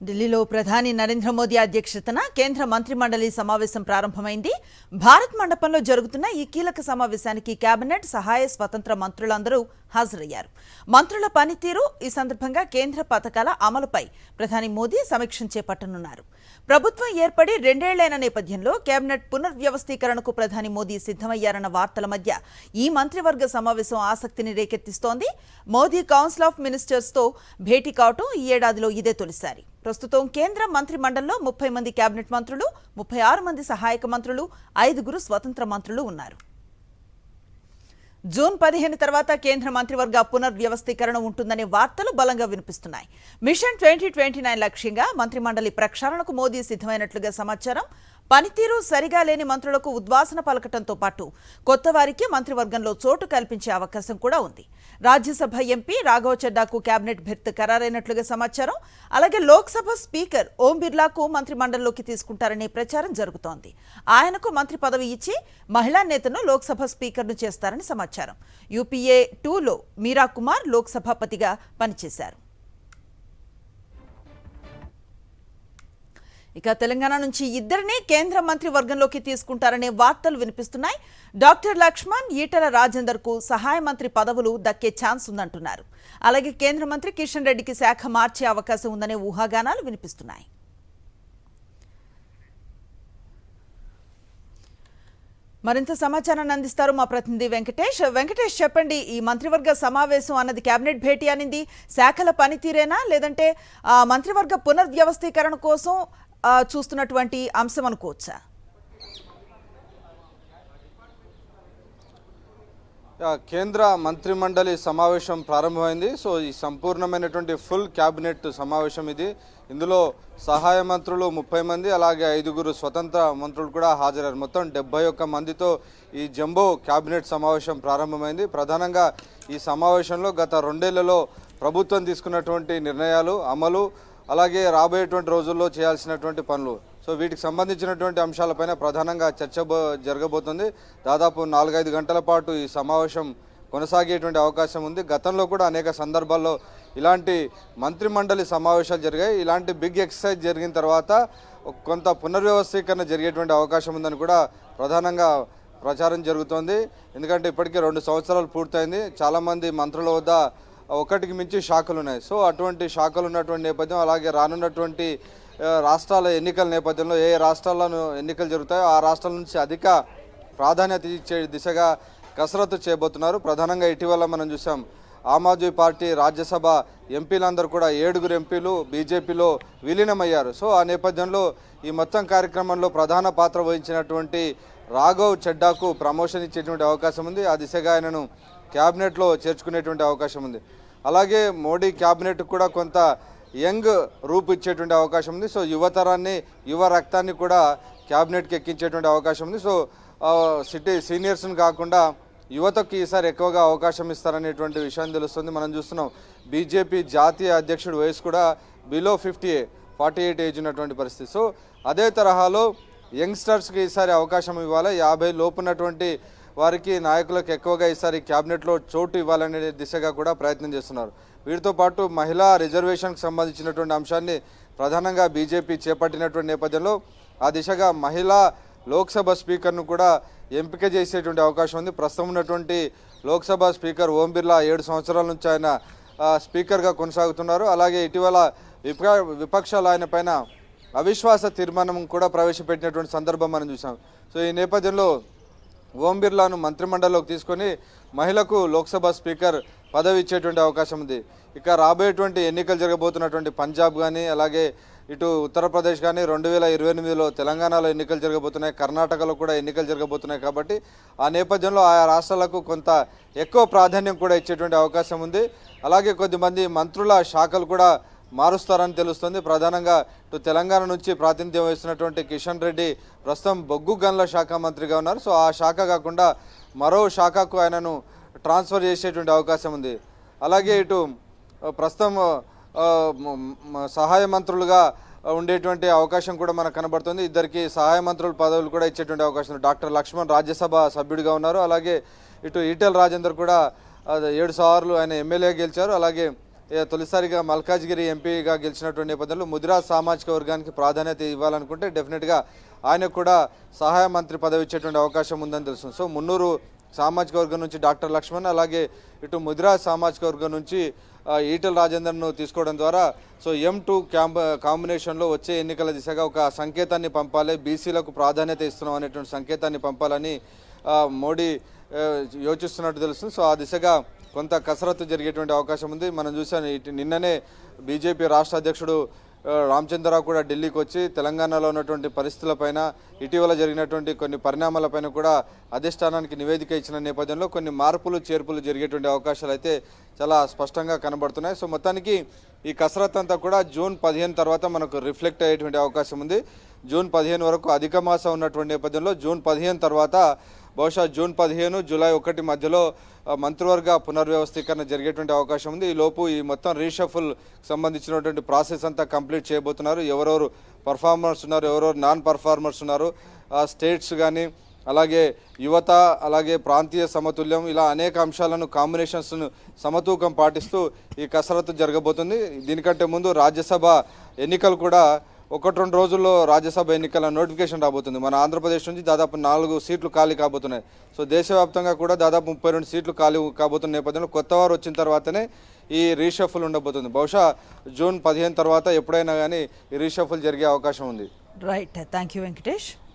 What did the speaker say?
ఢిల్లీలో ప్రధాని నరేంద్ర మోదీ అధ్యక్షతన కేంద్ర మంత్రిమండలి సమావేశం ప్రారంభమైంది. భారత్ మండపంలో జరుగుతున్న ఈ కీలక సమావేశానికి కేబినెట్ సహాయ స్వతంత్ర మంత్రులందరూ హాజరయ్యారు. మంత్రుల పనితీరు, ఈ సందర్భంగా కేంద్ర పథకాల అమలుపై ప్రధాని మోదీ సమీక్ష చేపట్టనున్నారు. ప్రభుత్వం ఏర్పడి 2 ఏళ్లైన నేపథ్యంలో కేబినెట్ పునర్వ్యవస్థీకరణకు ప్రధాని మోదీ సిద్ధమయ్యారన్న వార్తల మధ్య ఈ మంత్రివర్గ సమావేశం ఆసక్తిని రేకెత్తిస్తోంది. మోదీ కౌన్సిల్ ఆఫ్ మినిస్టర్స్తో భేటీ కావటం ఈ ఏడాదిలో ఇదే తొలిసారి. ప్రస్తుతం కేంద్ర మంత్రి మండలిలో 30 మంది కేబినెట్ మంత్రులు, 36 మంది సహాయక మంత్రులు, 5 స్వతంత్ర మంత్రులు ఉన్నారు. జూన్ 15 తర్వాత కేంద్ర మంత్రివర్గ పునర్వ్యవస్థీకరణ ఉంటుందనే వార్తలు బలంగా వినిపిస్తున్నాయి. మిషన్ 2029 లక్ష్యంగా మంత్రిమండలి ప్రక్షాళనకు మోదీ సిద్ధమైనట్లుగా సమాచారం. పనితీరు సరిగా లేని మంత్రులకు ఉద్వాసన పలకటంతో పాటు కొత్త వారికి మంత్రివర్గంలో చోటు కల్పించే అవకాశం కూడా ఉంది. రాజ్యసభ ఎంపీ రాఘవ్ చడ్డాకు కేబినెట్ బెర్త్ ఖరారైనట్లుగా సమాచారం. అలాగే లోక్సభ స్పీకర్ ఓం బిర్లాకు మంత్రిమండలిలోకి తీసుకుంటారనే ప్రచారం జరుగుతోంది. ఆయనకు మంత్రి పదవి ఇచ్చి మహిళా నేతను లోక్సభ స్పీకర్ను చేస్తారని సమాచారం. యూపీఏ 2లో మీరా కుమార్ లోక్సభాపతిగా పనిచేశారు. ఇక తెలంగాణ నుంచి 2 కేంద్ర మంత్రి వర్గంలోకి తీసుకుంటారనే వార్తలు వినిపిస్తున్నాయి. డాక్టర్ లక్ష్మణ్, ఈటల రాజేందర్కు సహాయ మంత్రి పదవులు దక్కే ఛాన్స్ ఉందంటున్నారు. అలాగే కేంద్ర మంత్రి కిషన్ రెడ్డికి శాఖ మార్చే అవకాశం ఉందనే ఊహాగానాలు వినిపిస్తున్నాయి. మరింత సమాచారాన్ని అందిస్తారు మా ప్రతినిధి వెంకటేష్. చెప్పండి, ఈ మంత్రివర్గ సమావేశం అన్నది కేబినెట్ భేటీ అనింది శాఖల పనితీరేనా, లేదంటే మంత్రివర్గ పునర్వ్యవస్థీకరణ కోసం చూస్తున్నటువంటి అంశం అనుకోవచ్చా? కేంద్ర మంత్రిమండలి సమావేశం ప్రారంభమైంది. సో ఈ సంపూర్ణమైనటువంటి ఫుల్ క్యాబినెట్ సమావేశం ఇది. ఇందులో సహాయ మంత్రులు 30 మంది, అలాగే 5 స్వతంత్ర మంత్రులు కూడా హాజరయ్యారు. మొత్తం 71 మందితో ఈ జంబో క్యాబినెట్ సమావేశం ప్రారంభమైంది. ప్రధానంగా ఈ సమావేశంలో గత 2 ఏళ్లలో ప్రభుత్వం తీసుకున్నటువంటి నిర్ణయాలు, అమలు, అలాగే రాబోయేటువంటి రోజుల్లో చేయాల్సినటువంటి పనులు, సో వీటికి సంబంధించినటువంటి అంశాలపైన ప్రధానంగా చర్చ జరగబోతుంది. దాదాపు 4-5 గంటల పాటు ఈ సమావేశం కొనసాగేటువంటి అవకాశం ఉంది. గతంలో కూడా అనేక సందర్భాల్లో ఇలాంటి మంత్రిమండలి సమావేశాలు జరిగాయి. ఇలాంటి బిగ్ ఎక్సర్సైజ్ జరిగిన తర్వాత కొంత పునర్వ్యవస్థీకరణ జరిగేటువంటి అవకాశం ఉందని కూడా ప్రధానంగా ప్రచారం జరుగుతోంది. ఎందుకంటే ఇప్పటికే 2 సంవత్సరాలు పూర్తయింది. చాలామంది మంత్రుల వద్ద ఒకటికి మించి శాఖలు ఉన్నాయి. సో అటువంటి శాఖలు ఉన్నటువంటి నేపథ్యం, అలాగే రానున్నటువంటి రాష్ట్రాల ఎన్నికల నేపథ్యంలో ఏ రాష్ట్రాల్లో ఎన్నికలు జరుగుతాయో ఆ రాష్ట్రాల నుంచి అధిక ప్రాధాన్యత ఇచ్చే దిశగా కసరత్తు చేయబోతున్నారు. ప్రధానంగా ఇటీవల మనం చూసాం, ఆమ్ ఆద్మీ పార్టీ రాజ్యసభ ఎంపీలందరూ కూడా 7 ఎంపీలు బీజేపీలో విలీనమయ్యారు. సో ఆ నేపథ్యంలో ఈ మొత్తం కార్యక్రమంలో ప్రధాన పాత్ర వహించినటువంటి రాఘవ్ చడ్డాకు ప్రమోషన్ ఇచ్చేటువంటి అవకాశం ఉంది. ఆ దిశగా ఆయనను క్యాబినెట్లో చేర్చుకునేటువంటి అవకాశం ఉంది. అలాగే మోడీ క్యాబినెట్ కూడా కొంత యంగ్ రూపు ఇచ్చేటువంటి అవకాశం ఉంది. సో యువతరాన్ని, యువ రక్తాన్ని కూడా క్యాబినెట్కి ఎక్కించేటువంటి అవకాశం ఉంది. సో సీనియర్స్ని కాకుండా యువతకు ఈసారి ఎక్కువగా అవకాశం ఇస్తారనేటువంటి విషయం తెలుస్తుంది. మనం చూస్తున్నాం, బీజేపీ జాతీయ అధ్యక్షుడు వయసు కూడా బిలో 48 ఏజ్ ఉన్నటువంటి పరిస్థితి. సో అదే తరహాలో యంగ్స్టర్స్కి ఈసారి అవకాశం ఇవ్వాలి. 50 లోపు ఉన్నటువంటి వారికి, నాయకులకు ఎక్కువగా ఈసారి క్యాబినెట్లో చోటు ఇవ్వాలనే దిశగా కూడా ప్రయత్నం చేస్తున్నారు. వీటితో పాటు మహిళా రిజర్వేషన్కి సంబంధించినటువంటి అంశాన్ని ప్రధానంగా బీజేపీ చేపట్టినటువంటి నేపథ్యంలో ఆ దిశగా మహిళా లోక్సభ స్పీకర్ను కూడా ఎంపిక చేసేటువంటి అవకాశం ఉంది. ప్రస్తుతం ఉన్నటువంటి లోక్సభ స్పీకర్ ఓం బిర్లా 7 సంవత్సరాల నుంచి ఆయన స్పీకర్గా కొనసాగుతున్నారు. అలాగే ఇటీవల విపక్షాలు ఆయన పైన అవిశ్వాస తీర్మానం కూడా ప్రవేశపెట్టినటువంటి సందర్భం మనం చూసాం. సో ఈ నేపథ్యంలో ఓం బిర్లాను మంత్రిమండలిలోకి తీసుకొని మహిళకు లోక్సభ స్పీకర్ పదవి ఇచ్చేటువంటి అవకాశం ఉంది. ఇక రాబోయేటువంటి ఎన్నికలు జరగబోతున్నటువంటి పంజాబ్ కానీ, అలాగే ఇటు ఉత్తరప్రదేశ్ కానీ, 2028లో తెలంగాణలో ఎన్నికలు జరగబోతున్నాయి, కర్ణాటకలో కూడా ఎన్నికలు జరగబోతున్నాయి. కాబట్టి ఆ నేపథ్యంలో ఆయా రాష్ట్రాలకు కొంత ఎక్కువ ప్రాధాన్యం కూడా ఇచ్చేటువంటి అవకాశం ఉంది. అలాగే కొద్దిమంది మంత్రుల శాఖలు కూడా మారుస్తారని తెలుస్తుంది. ప్రధానంగా ఇటు తెలంగాణ నుంచి ప్రాతినిధ్యం వహిస్తున్నటువంటి కిషన్ రెడ్డి ప్రస్తుతం బొగ్గు గనుల శాఖ మంత్రిగా ఉన్నారు. సో ఆ శాఖ కాకుండా మరో శాఖకు ఆయనను ట్రాన్స్ఫర్ చేసేటువంటి అవకాశం ఉంది. అలాగే ఇటు ప్రస్తుతం సహాయ మంత్రులుగా ఉండేటువంటి అవకాశం కూడా మనకు కనబడుతుంది. 2 సహాయ మంత్రుల పదవులు కూడా ఇచ్చేటువంటి అవకాశం ఉంది. డాక్టర్ లక్ష్మణ్ రాజ్యసభ సభ్యుడిగా ఉన్నారు. అలాగే ఇటు ఈటెల రాజేందర్ కూడా 7 సార్లు ఆయన ఎమ్మెల్యే గెలిచారు. అలాగే తొలిసారిగా మల్కాజ్గిరి ఎంపీగా గెలిచినటువంటి నేపథ్యంలో ముదిరాజ్ సామాజిక వర్గానికి ప్రాధాన్యత ఇవ్వాలనుకుంటే డెఫినెట్గా ఆయనకు కూడా సహాయ మంత్రి పదవి ఇచ్చేటువంటి అవకాశం ఉందని తెలుస్తుంది. సో మున్నూరు సామాజిక వర్గం నుంచి డాక్టర్ లక్ష్మణ్, అలాగే ఇటు ముదిరాజ్ సామాజిక వర్గం నుంచి ఈటెల రాజేందర్ను తీసుకోవడం ద్వారా సో M2 కాంబినేషన్లో వచ్చే ఎన్నికల దిశగా ఒక సంకేతాన్ని పంపాలి, బీసీలకు ప్రాధాన్యత ఇస్తున్నాం అనేటువంటి సంకేతాన్ని పంపాలని మోడీ యోచిస్తున్నట్టు తెలుస్తుంది. సో ఆ దిశగా కొంత కసరత్తు జరిగేటువంటి అవకాశం ఉంది. మనం చూసాం నిన్ననే బీజేపీ రాష్ట్ర అధ్యక్షుడు రామచంద్రరావు కూడా ఢిల్లీకి వచ్చి తెలంగాణలో ఉన్నటువంటి పరిస్థితులపైన, ఇటీవల జరిగినటువంటి కొన్ని పరిణామాలపైన కూడా అధిష్టానానికి నివేదిక ఇచ్చిన నేపథ్యంలో కొన్ని మార్పులు చేర్పులు జరిగేటువంటి అవకాశాలు అయితే చాలా స్పష్టంగా కనబడుతున్నాయి. సో మొత్తానికి ఈ కసరత్తు అంతా కూడా జూన్ 15 తర్వాత మనకు రిఫ్లెక్ట్ అయ్యేటువంటి అవకాశం ఉంది. జూన్ 15 వరకు అధిక మాసం ఉన్నటువంటి నేపథ్యంలో జూన్ 15 తర్వాత బహుశా జూన్ 15 జూలై 1 మధ్యలో మంత్రివర్గ పునర్వ్యవస్థీకరణ జరిగేటువంటి అవకాశం ఉంది. ఈ లోపు ఈ మొత్తం రీషఫుల్ సంబంధించినటువంటి ప్రాసెస్ అంతా కంప్లీట్ చేయబోతున్నారు. ఎవరెవరు పర్ఫార్మర్స్ ఉన్నారు, ఎవరెవరు నాన్ పర్ఫార్మర్స్ ఉన్నారు, స్టేట్స్ కానీ అలాగే యువత, అలాగే ప్రాంతీయ సమతుల్యం, ఇలా అనేక అంశాలను కాంబినేషన్స్ను సమతూకం పాటిస్తూ ఈ కసరత్తు జరగబోతుంది. దీనికంటే ముందు రాజ్యసభ ఎన్నికలు కూడా 1-2 రోజుల్లో రాజ్యసభ ఎన్నికల నోటిఫికేషన్ రాబోతుంది. మన ఆంధ్రప్రదేశ్ నుంచి దాదాపు 4 సీట్లు ఖాళీ కాబోతున్నాయి. సో దేశవ్యాప్తంగా కూడా దాదాపు 32 సీట్లు ఖాళీ కాబోతున్న నేపథ్యంలో కొత్త వారు వచ్చిన తర్వాతనే ఈ రీషఫుల్ ఉండబోతుంది. బహుశా జూన్ 15 తర్వాత ఎప్పుడైనా కానీ ఈ రీషఫుల్ జరిగే అవకాశం ఉంది. Right, thank you Venkatesh.